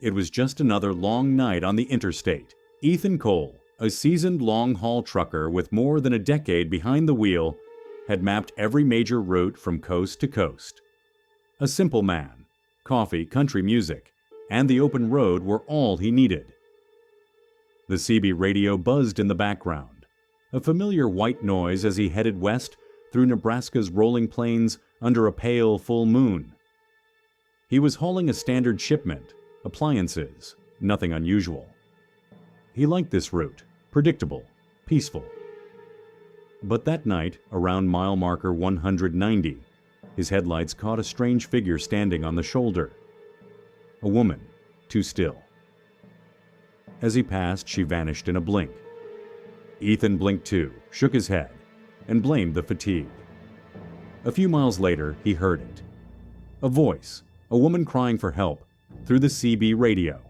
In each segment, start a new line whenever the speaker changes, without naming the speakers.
It was just another long night on the interstate. Ethan Cole, a seasoned long-haul trucker with more than a decade behind the wheel, had mapped every major route from coast to coast. A simple man, coffee, country music, and the open road were all he needed. The CB radio buzzed in the background, a familiar white noise as he headed west through Nebraska's rolling plains under a pale full moon. He was hauling a standard shipment, appliances, nothing unusual. He liked this route, predictable, peaceful. But that night, around mile marker 190, his headlights caught a strange figure standing on the shoulder. A woman, too still. As he passed, she vanished in a blink. Ethan blinked too, shook his head, and blamed the fatigue. A few miles later, he heard it. A voice, a woman crying for help, through the CB radio.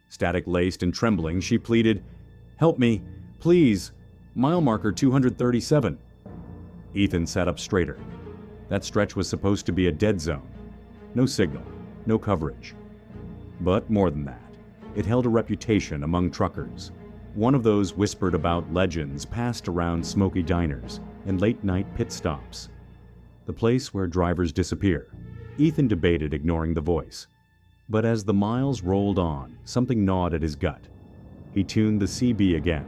Static-laced and trembling, she pleaded, "Help me, please, mile marker 237. Ethan sat up straighter. That stretch was supposed to be a dead zone. No signal, no coverage. But more than that, it held a reputation among truckers. One of those whispered about legends passed around smoky diners and late-night pit stops. The place where drivers disappear. Ethan debated ignoring the voice. But as the miles rolled on, something gnawed at his gut. He tuned the CB again.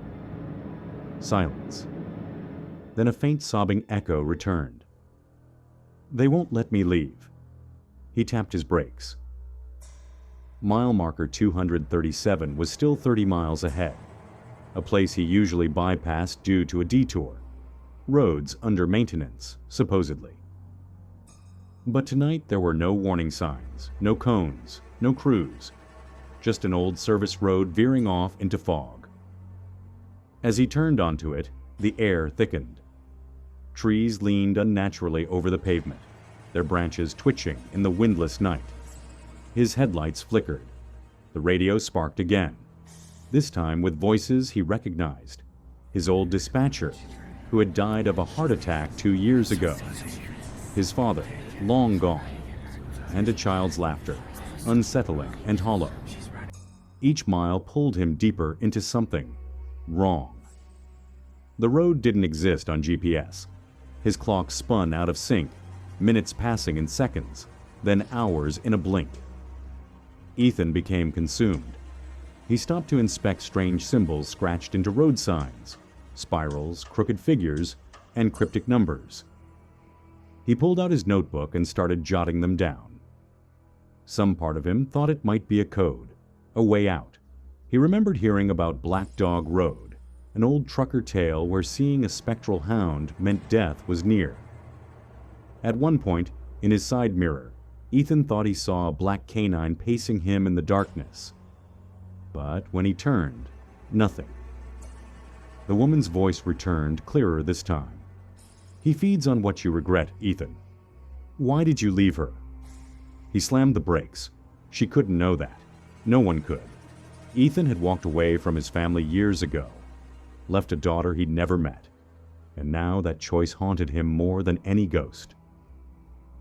Silence. Then a faint sobbing echo returned. "They won't let me leave." He tapped his brakes. Mile marker 237 was still 30 miles ahead, a place he usually bypassed due to a detour. Roads under maintenance, supposedly. But tonight there were no warning signs, no cones, no crews, just an old service road veering off into fog. As he turned onto it, the air thickened. Trees leaned unnaturally over the pavement, their branches twitching in the windless night. His headlights flickered. The radio sparked again, this time with voices he recognized. His old dispatcher, who had died of a heart attack 2 years ago. His father, long gone. And a child's laughter, unsettling and hollow. Each mile pulled him deeper into something wrong. The road didn't exist on GPS. His clock spun out of sync, minutes passing in seconds, then hours in a blink. Ethan became consumed. He stopped to inspect strange symbols scratched into road signs, spirals, crooked figures, and cryptic numbers. He pulled out his notebook and started jotting them down. Some part of him thought it might be a code, a way out. He remembered hearing about Black Dog Road, an old trucker tale where seeing a spectral hound meant death was near. At one point, in his side mirror, Ethan thought he saw a black canine pacing him in the darkness. But when he turned, nothing. The woman's voice returned, clearer this time. "He feeds on what you regret, Ethan. Why did you leave her?" He slammed the brakes. She couldn't know that. No one could. Ethan had walked away from his family years ago, left a daughter he'd never met, and now that choice haunted him more than any ghost.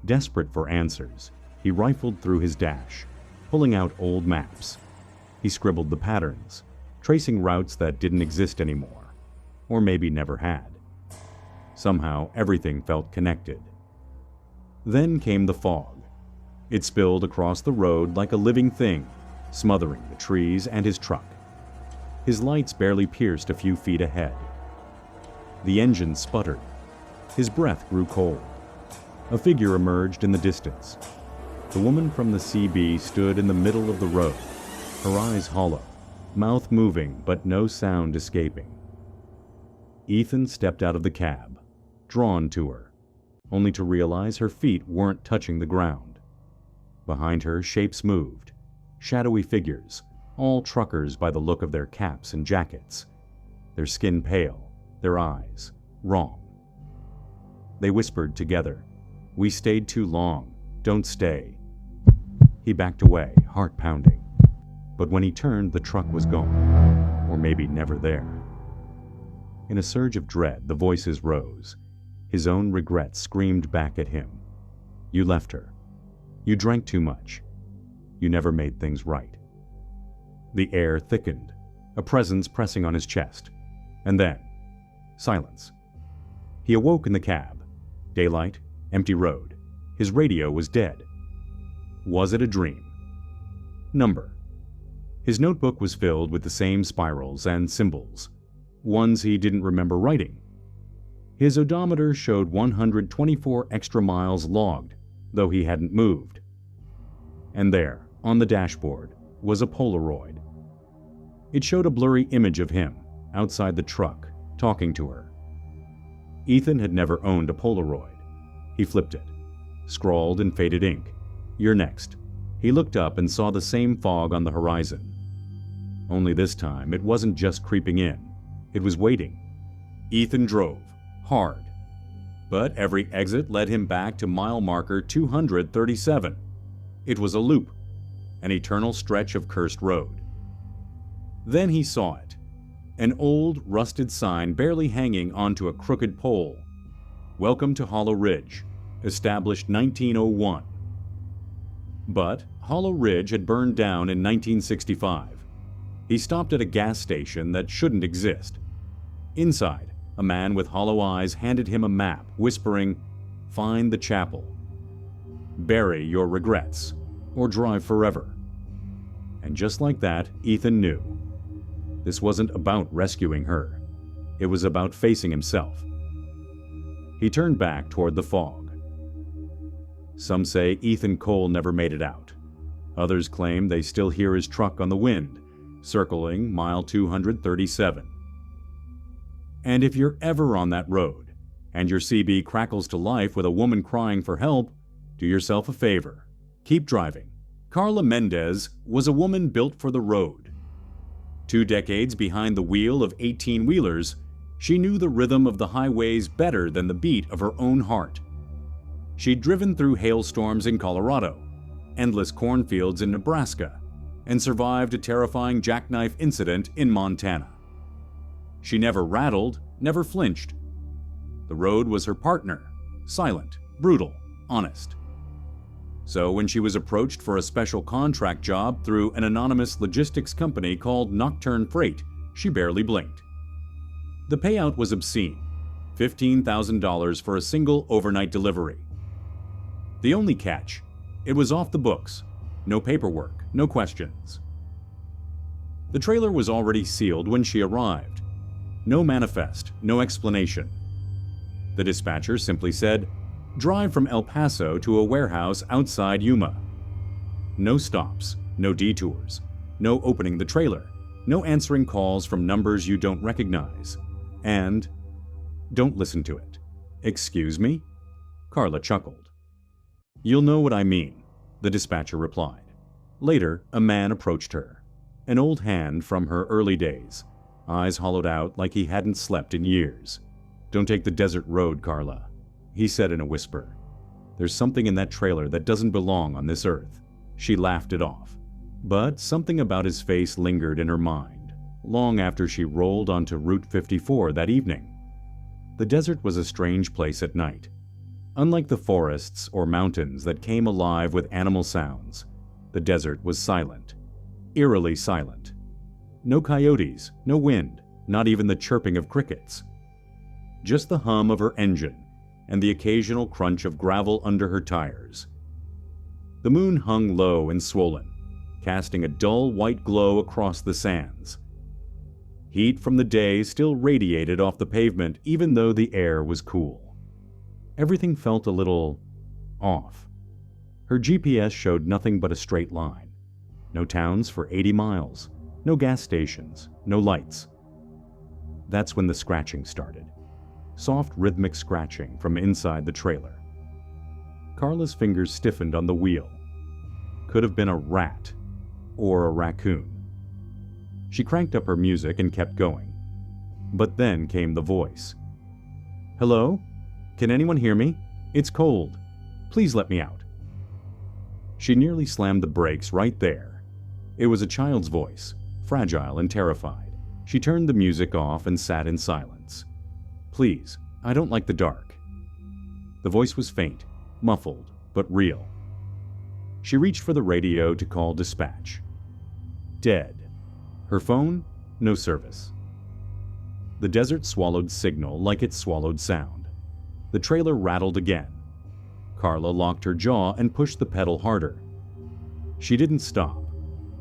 Desperate for answers, he rifled through his dash, pulling out old maps. He scribbled the patterns, tracing routes that didn't exist anymore, or maybe never had. Somehow, everything felt connected. Then came the fog. It spilled across the road like a living thing, smothering the trees and his truck. His lights barely pierced a few feet ahead. The engine sputtered. His breath grew cold. A figure emerged in the distance. The woman from the CB stood in the middle of the road, her eyes hollow, mouth moving but no sound escaping. Ethan stepped out of the cab, drawn to her, only to realize her feet weren't touching the ground. Behind her, shapes moved, shadowy figures, all truckers by the look of their caps and jackets, their skin pale, their eyes wrong. They whispered together, "We stayed too long, don't stay." He backed away, heart pounding. But when he turned, the truck was gone, or maybe never there. In a surge of dread, the voices rose. His own regret screamed back at him. "You left her. You drank too much. You never made things right." The air thickened, a presence pressing on his chest. And then, silence. He awoke in the cab. Daylight, empty road. His radio was dead. Was it a dream? Number. His notebook was filled with the same spirals and symbols, ones he didn't remember writing. His odometer showed 124 extra miles logged, though he hadn't moved. And there, on the dashboard, was a Polaroid. It showed a blurry image of him, outside the truck, talking to her. Ethan had never owned a Polaroid. He flipped it, scrawled in faded ink, "You're next." He looked up and saw the same fog on the horizon. Only this time, it wasn't just creeping in. It was waiting. Ethan drove, hard. But every exit led him back to mile marker 237. It was a loop, an eternal stretch of cursed road. Then he saw it, an old, rusted sign barely hanging onto a crooked pole. "Welcome to Hollow Ridge, established 1901. But Hollow Ridge had burned down in 1965. He stopped at a gas station that shouldn't exist. Inside, a man with hollow eyes handed him a map, whispering, "Find the chapel. Bury your regrets, or drive forever." And just like that, Ethan knew. This wasn't about rescuing her. It was about facing himself. He turned back toward the fog. Some say Ethan Cole never made it out. Others claim they still hear his truck on the wind, circling mile 237. And if you're ever on that road, and your CB crackles to life with a woman crying for help, do yourself a favor. Keep driving. Carla Mendez was a woman built for the road. 2 decades behind the wheel of 18-wheelers, she knew the rhythm of the highways better than the beat of her own heart. She'd driven through hailstorms in Colorado, endless cornfields in Nebraska, and survived a terrifying jackknife incident in Montana. She never rattled, never flinched. The road was her partner, silent, brutal, honest. So when she was approached for a special contract job through an anonymous logistics company called Nocturne Freight, she barely blinked. The payout was obscene, $15,000 for a single overnight delivery. The only catch, it was off the books, no paperwork, no questions. The trailer was already sealed when she arrived. No manifest, no explanation. The dispatcher simply said, "Drive from El Paso to a warehouse outside Yuma." No stops, no detours, no opening the trailer, no answering calls from numbers you don't recognize. And, "Don't listen to it." "Excuse me?" Carla chuckled. "You'll know what I mean," the dispatcher replied. Later, a man approached her, an old hand from her early days, eyes hollowed out like he hadn't slept in years. "Don't take the desert road, Carla," he said in a whisper. "There's something in that trailer that doesn't belong on this earth." She laughed it off. But something about his face lingered in her mind, long after she rolled onto Route 54 that evening. The desert was a strange place at night. Unlike the forests or mountains that came alive with animal sounds, the desert was silent, eerily silent. No coyotes, no wind, not even the chirping of crickets. Just the hum of her engine and the occasional crunch of gravel under her tires. The moon hung low and swollen, casting a dull white glow across the sands. Heat from the day still radiated off the pavement even though the air was cool. Everything felt a little off. Her GPS showed nothing but a straight line. No towns for 80 miles, no gas stations, no lights. That's when the scratching started. Soft rhythmic scratching from inside the trailer. Carla's fingers stiffened on the wheel. Could have been a rat or a raccoon. She cranked up her music and kept going. But then came the voice. "Hello? Can anyone hear me? It's cold. Please let me out." She nearly slammed the brakes right there. It was a child's voice, fragile and terrified. She turned the music off and sat in silence. "Please, I don't like the dark." The voice was faint, muffled, but real. She reached for the radio to call dispatch. Dead. Her phone? No service. The desert swallowed signal like it swallowed sound. The trailer rattled again. Carla locked her jaw and pushed the pedal harder. She didn't stop,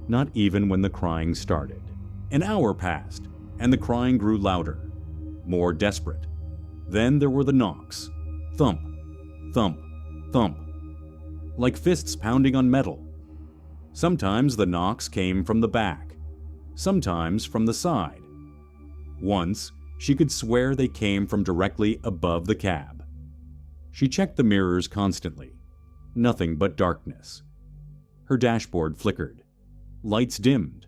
not even when the crying started. An hour passed, and the crying grew louder, more desperate. Then there were the knocks. Thump, thump, thump, like fists pounding on metal. Sometimes the knocks came from the back, sometimes from the side. Once, she could swear they came from directly above the cab. She checked the mirrors constantly. Nothing but darkness. Her dashboard flickered. Lights dimmed.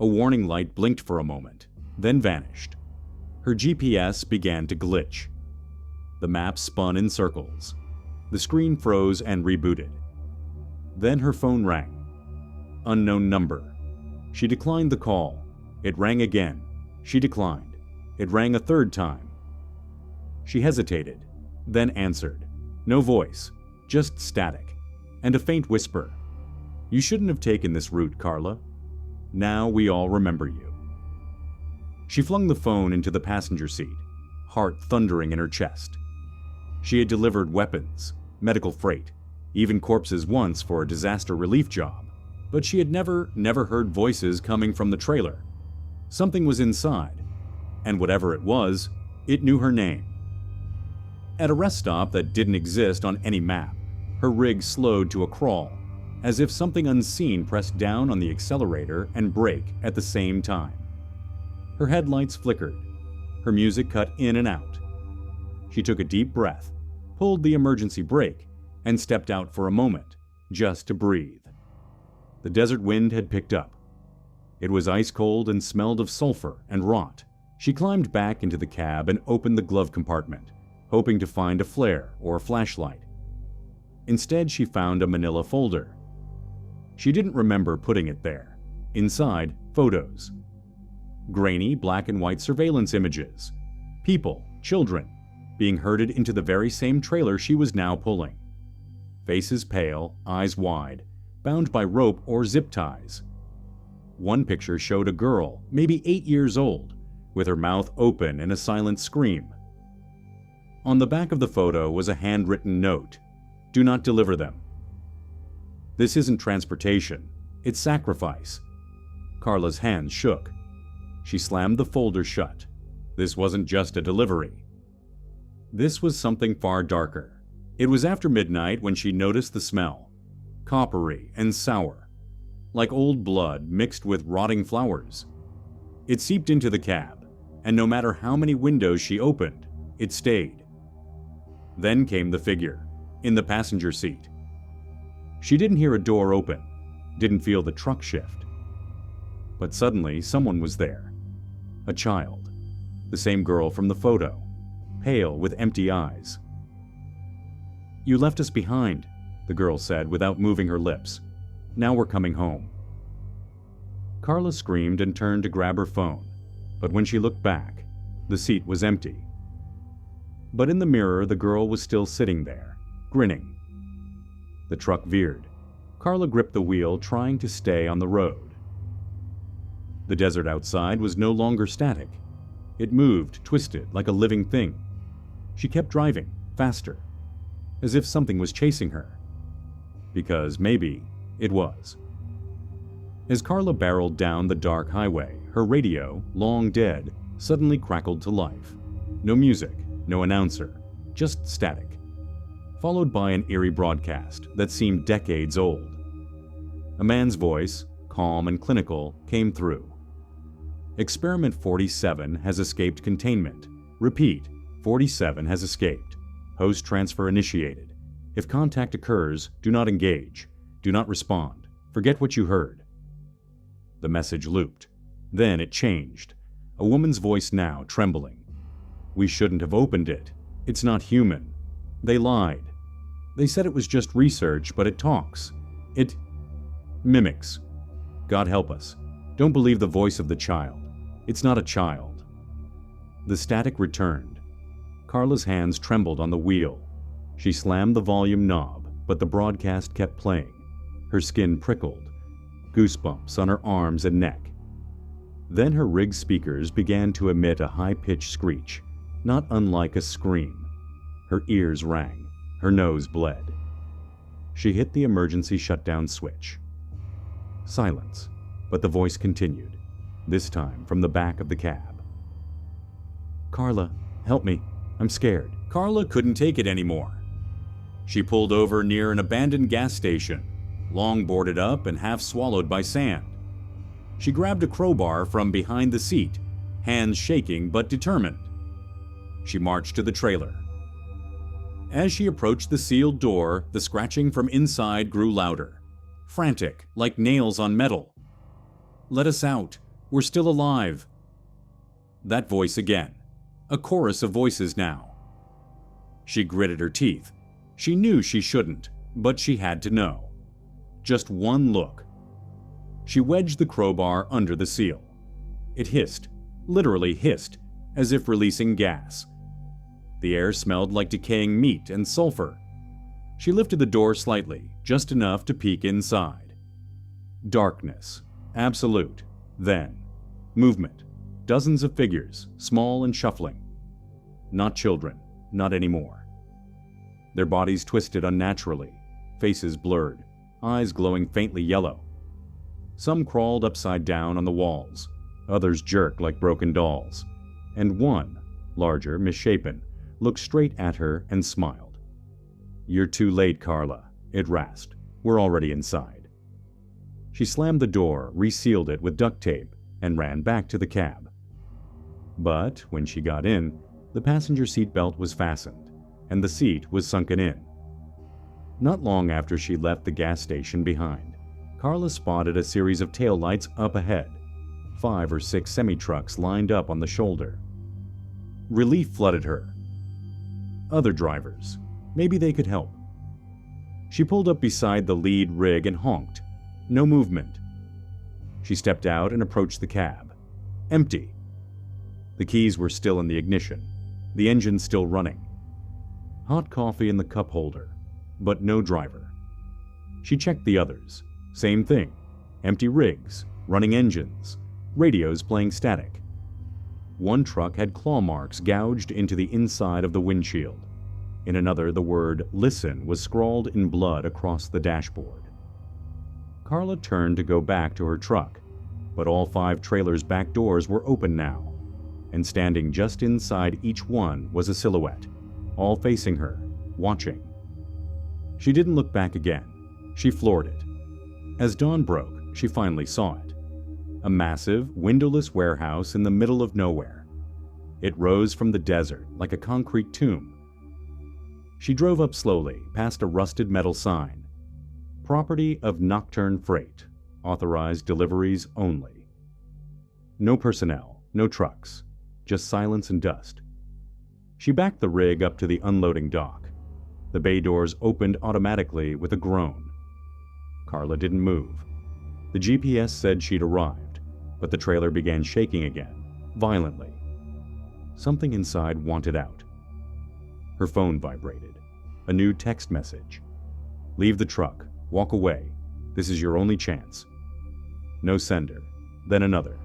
A warning light blinked for a moment, then vanished. Her GPS began to glitch. The map spun in circles. The screen froze and rebooted. Then her phone rang. Unknown number. She declined the call. It rang again. She declined. It rang a third time. She hesitated, then answered. No voice, just static, and a faint whisper. You shouldn't have taken this route, Carla. Now we all remember you. She flung the phone into the passenger seat, heart thundering in her chest. She had delivered weapons, medical freight, even corpses once for a disaster relief job, but she had never heard voices coming from the trailer. Something was inside, and whatever it was, it knew her name. At a rest stop that didn't exist on any map, her rig slowed to a crawl, as if something unseen pressed down on the accelerator and brake at the same time. Her headlights flickered. Her music cut in and out. She took a deep breath, pulled the emergency brake, and stepped out for a moment, just to breathe. The desert wind had picked up. It was ice cold and smelled of sulfur and rot. She climbed back into the cab and opened the glove compartment, hoping to find a flare or a flashlight. Instead, she found a manila folder. She didn't remember putting it there. Inside, photos. Grainy black and white surveillance images. People, children, being herded into the very same trailer she was now pulling. Faces pale, eyes wide, bound by rope or zip ties. One picture showed a girl, maybe 8 years old, with her mouth open in a silent scream. On the back of the photo was a handwritten note. Do not deliver them. This isn't transportation, it's sacrifice. Carla's hands shook. She slammed the folder shut. This wasn't just a delivery. This was something far darker. It was after midnight when she noticed the smell. Coppery and sour, like old blood mixed with rotting flowers. It seeped into the cab, and no matter how many windows she opened, it stayed. Then came the figure, in the passenger seat. She didn't hear a door open, didn't feel the truck shift. But suddenly, someone was there. A child. The same girl from the photo, pale with empty eyes. You left us behind, the girl said without moving her lips. Now we're coming home. Carla screamed and turned to grab her phone, but when she looked back, the seat was empty. But in the mirror, the girl was still sitting there, grinning. The truck veered. Carla gripped the wheel, trying to stay on the road. The desert outside was no longer static. It moved, twisted, like a living thing. She kept driving, faster, as if something was chasing her. Because maybe it was. As Carla barreled down the dark highway, her radio, long dead, suddenly crackled to life. No music, no announcer, just static, followed by an eerie broadcast that seemed decades old. A man's voice, calm and clinical, came through. Experiment 47 has escaped containment. Repeat, 47 has escaped. Host transfer initiated. If contact occurs, do not engage. Do not respond. Forget what you heard. The message looped. Then it changed. A woman's voice now, trembling. We shouldn't have opened it. It's not human. They lied. They said it was just research, but it talks. It mimics. God help us. Don't believe the voice of the child. It's not a child. The static returned. Carla's hands trembled on the wheel. She slammed the volume knob, but the broadcast kept playing. Her skin prickled. Goosebumps on her arms and neck. Then her rig speakers began to emit a high-pitched screech, not unlike a scream. Her ears rang. Her nose bled. She hit the emergency shutdown switch. Silence, but the voice continued, this time from the back of the cab. "Carla, help me. I'm scared." Carla couldn't take it anymore. She pulled over near an abandoned gas station, long boarded up and half swallowed by sand. She grabbed a crowbar from behind the seat, hands shaking but determined. She marched to the trailer. As she approached the sealed door, the scratching from inside grew louder, frantic, like nails on metal. "Let us out. We're still alive." That voice again, a chorus of voices now. She gritted her teeth. She knew she shouldn't, but she had to know. Just one look. She wedged the crowbar under the seal. It hissed, literally hissed, as if releasing gas. The air smelled like decaying meat and sulfur. She lifted the door slightly, just enough to peek inside. Darkness. Absolute. Then. Movement. Dozens of figures, small and shuffling. Not children. Not anymore. Their bodies twisted unnaturally, faces blurred, eyes glowing faintly yellow. Some crawled upside down on the walls, others jerked like broken dolls, and one, larger, misshapen, looked straight at her and smiled. "You're too late, Carla," it rasped. "We're already inside." She slammed the door, resealed it with duct tape, and ran back to the cab. But when she got in, the passenger seat belt was fastened, and the seat was sunken in. Not long after she left the gas station behind, Carla spotted a series of taillights up ahead, 5 or 6 semi-trucks lined up on the shoulder. Relief flooded her. Other drivers. Maybe they could help. She pulled up beside the lead rig and honked. No movement. She stepped out and approached the cab. Empty. The keys were still in the ignition, the engine still running. Hot coffee in the cup holder, but no driver. She checked the others. Same thing. Empty rigs, running engines, radios playing static. One truck had claw marks gouged into the inside of the windshield. In another, the word "listen" was scrawled in blood across the dashboard. Carla turned to go back to her truck, but all 5 trailers' back doors were open now, and standing just inside each one was a silhouette, all facing her, watching. She didn't look back again. She floored it. As dawn broke, she finally saw it. A massive, windowless warehouse in the middle of nowhere. It rose from the desert like a concrete tomb. She drove up slowly, past a rusted metal sign. Property of Nocturne Freight. Authorized deliveries only. No personnel, no trucks, just silence and dust. She backed the rig up to the unloading dock. The bay doors opened automatically with a groan. Carla didn't move. The GPS said she'd arrived, but the trailer began shaking again, violently. Something inside wanted out. Her phone vibrated. A new text message. "Leave the truck. Walk away. This is your only chance." No sender. Then another.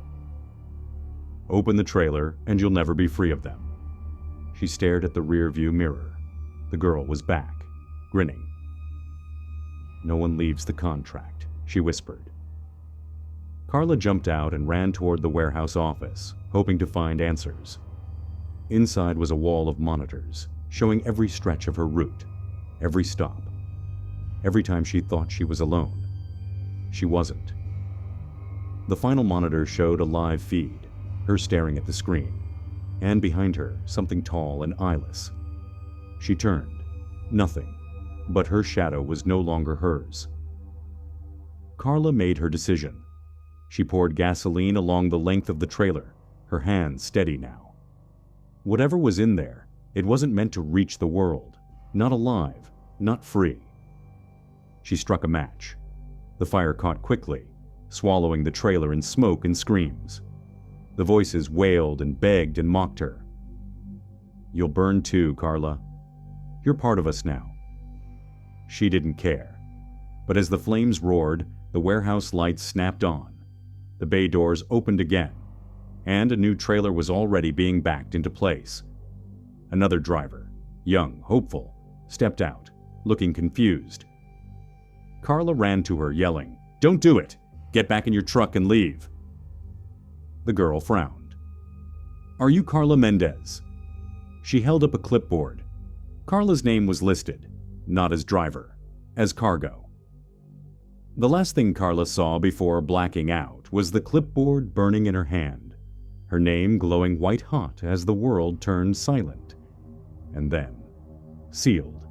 "Open the trailer and you'll never be free of them." She stared at the rear-view mirror. The girl was back, grinning. "No one leaves the contract," she whispered. Carla jumped out and ran toward the warehouse office, hoping to find answers. Inside was a wall of monitors, showing every stretch of her route, every stop. Every time she thought she was alone, she wasn't. The final monitor showed a live feed, her staring at the screen, and behind her, something tall and eyeless. She turned. Nothing, but her shadow was no longer hers. Carla made her decision. She poured gasoline along the length of the trailer, her hands steady now. Whatever was in there, it wasn't meant to reach the world, not alive, not free. She struck a match. The fire caught quickly, swallowing the trailer in smoke and screams. The voices wailed and begged and mocked her. "You'll burn too, Carla. You're part of us now." She didn't care. But as the flames roared, the warehouse lights snapped on. The bay doors opened again, and a new trailer was already being backed into place. Another driver, young, hopeful, stepped out, looking confused. Carla ran to her, yelling, "Don't do it! Get back in your truck and leave." The girl frowned. "Are you Carla Mendez?" She held up a clipboard. Carla's name was listed, not as driver, as cargo. The last thing Carla saw before blacking out was the clipboard burning in her hand, her name glowing white-hot as the world turned silent, and then sealed.